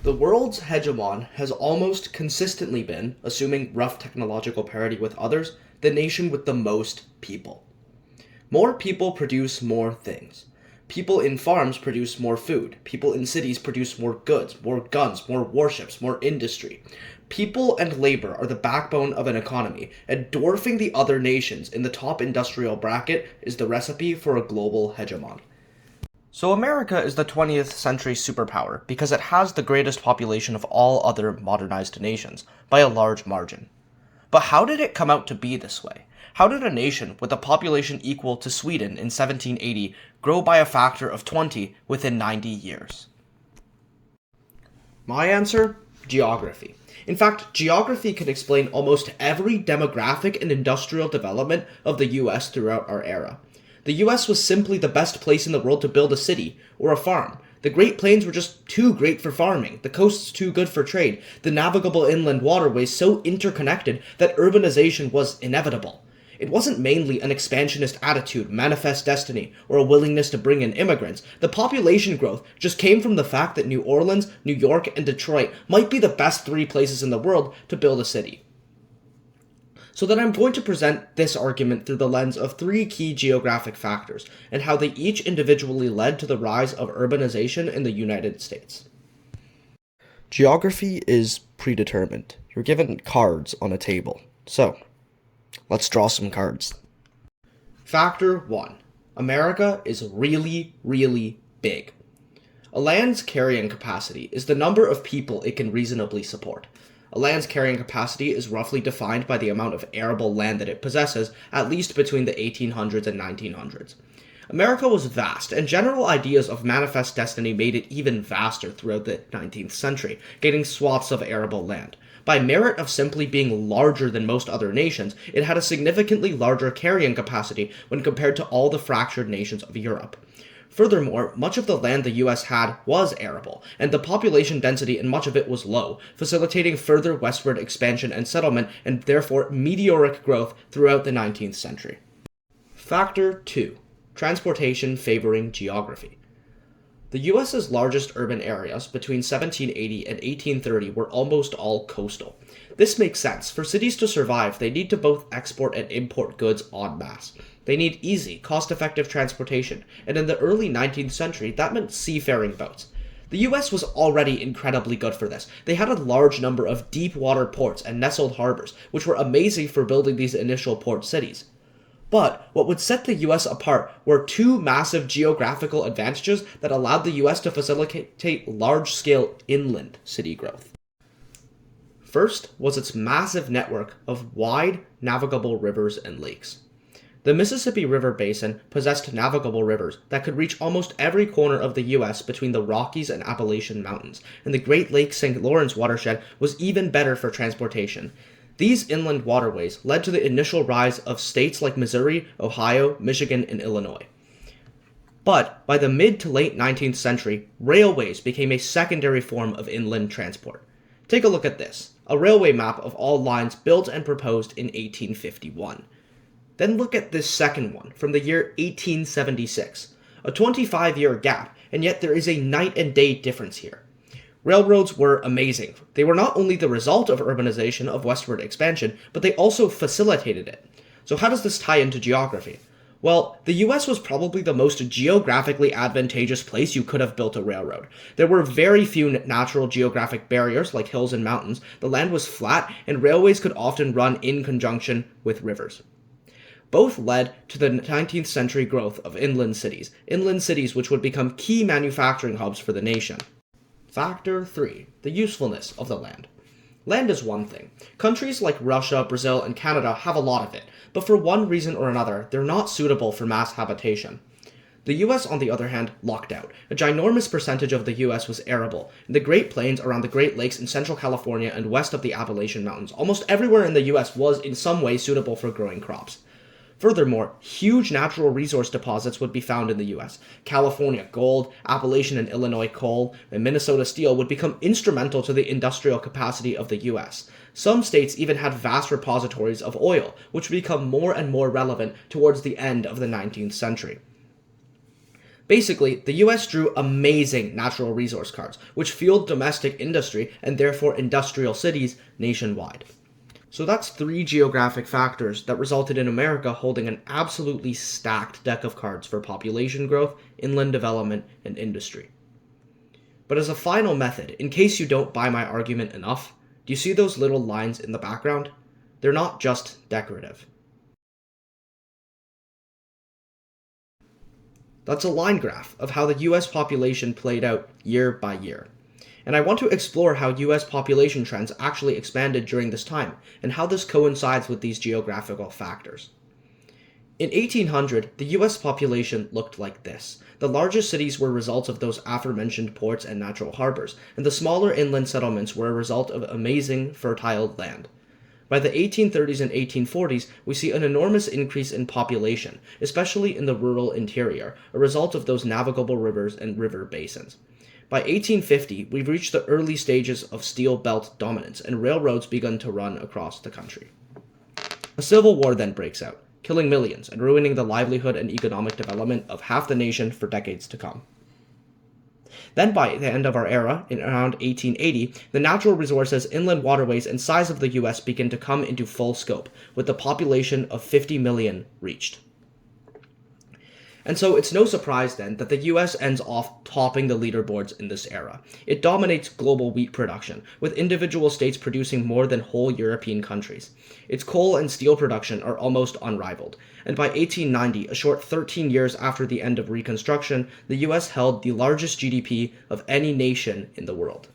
The world's hegemon has almost consistently been, assuming rough technological parity with others, the nation with the most people. More people produce more things. People in farms produce more food. People in cities produce more goods, more guns, more warships, more industry. People and labor are the backbone of an economy, and dwarfing the other nations in the top industrial bracket is the recipe for a global hegemon. So America is the 20th century superpower because it has the greatest population of all other modernized nations, by a large margin. But how did it come out to be this way? How did a nation with a population equal to Sweden in 1780 grow by a factor of 20 within 90 years? My answer? Geography. In fact, geography can explain almost every demographic and industrial development of the US throughout our era. The US was simply the best place in the world to build a city or a farm. The Great Plains were just too great for farming, the coasts too good for trade, the navigable inland waterways so interconnected that urbanization was inevitable. It wasn't mainly an expansionist attitude, manifest destiny, or a willingness to bring in immigrants. The population growth just came from the fact that New Orleans, New York, and Detroit might be the best three places in the world to build a city. So then I'm going to present this argument through the lens of three key geographic factors, and how they each individually led to the rise of urbanization in the United States. Geography is predetermined. You're given cards on a table. So, let's draw some cards. Factor 1. America is really, really big. A land's carrying capacity is the number of people it can reasonably support. A land's carrying capacity is roughly defined by the amount of arable land that it possesses, at least between the 1800s and 1900s. America was vast, and general ideas of manifest destiny made it even vaster throughout the 19th century, gaining swaths of arable land. By merit of simply being larger than most other nations, it had a significantly larger carrying capacity when compared to all the fractured nations of Europe. Furthermore, much of the land the US had was arable, and the population density in much of it was low, facilitating further westward expansion and settlement, and therefore meteoric growth throughout the 19th century. Factor 2. Transportation favoring geography. The US's largest urban areas between 1780 and 1830 were almost all coastal. This makes sense. For cities to survive, they need to both export and import goods en masse. They need easy, cost-effective transportation, and in the early 19th century, that meant seafaring boats. The US was already incredibly good for this. They had a large number of deep water ports and nestled harbors, which were amazing for building these initial port cities. But what would set the US apart were two massive geographical advantages that allowed the US to facilitate large-scale inland city growth. First was its massive network of wide, navigable rivers and lakes. The Mississippi River Basin possessed navigable rivers that could reach almost every corner of the US between the Rockies and Appalachian Mountains, and the Great Lakes St. Lawrence watershed was even better for transportation. These inland waterways led to the initial rise of states like Missouri, Ohio, Michigan, and Illinois. But by the mid to late 19th century, railways became a secondary form of inland transport. Take a look at this, a railway map of all lines built and proposed in 1851. Then look at this second one, from the year 1876. A 25-year gap, and yet there is a night and day difference here. Railroads were amazing. They were not only the result of urbanization of westward expansion, but they also facilitated it. So how does this tie into geography? Well, the US was probably the most geographically advantageous place you could have built a railroad. There were very few natural geographic barriers like hills and mountains, the land was flat, and railways could often run in conjunction with rivers. Both led to the 19th century growth of inland cities which would become key manufacturing hubs for the nation. Factor 3. The usefulness of the land. Land is one thing. Countries like Russia, Brazil, and Canada have a lot of it, but for one reason or another, they're not suitable for mass habitation. The US, on the other hand, lucked out. A ginormous percentage of the US was arable. In the Great Plains around the Great Lakes in central California and west of the Appalachian Mountains, almost everywhere in the US was in some way suitable for growing crops. Furthermore, huge natural resource deposits would be found in the US. California gold, Appalachian and Illinois coal, and Minnesota steel would become instrumental to the industrial capacity of the US. Some states even had vast repositories of oil, which would become more and more relevant towards the end of the 19th century. Basically, the US drew amazing natural resource cards, which fueled domestic industry and therefore industrial cities nationwide. So that's three geographic factors that resulted in America holding an absolutely stacked deck of cards for population growth, inland development, and industry. But as a final method, in case you don't buy my argument enough, do you see those little lines in the background? They're not just decorative. That's a line graph of how the US population played out year by year. And I want to explore how US population trends actually expanded during this time, and how this coincides with these geographical factors. In 1800, the US population looked like this. The largest cities were results of those aforementioned ports and natural harbors, and the smaller inland settlements were a result of amazing fertile land. By the 1830s and 1840s, we see an enormous increase in population, especially in the rural interior, a result of those navigable rivers and river basins. By 1850, we've reached the early stages of steel belt dominance, and railroads begun to run across the country. A civil war then breaks out, killing millions and ruining the livelihood and economic development of half the nation for decades to come. Then by the end of our era, in around 1880, the natural resources, inland waterways, and size of the US begin to come into full scope, with the population of 50 million reached. And so it's no surprise then that the US ends off topping the leaderboards in this era. It dominates global wheat production, with individual states producing more than whole European countries. Its coal and steel production are almost unrivaled, and by 1890, a short 13 years after the end of Reconstruction, the US held the largest GDP of any nation in the world.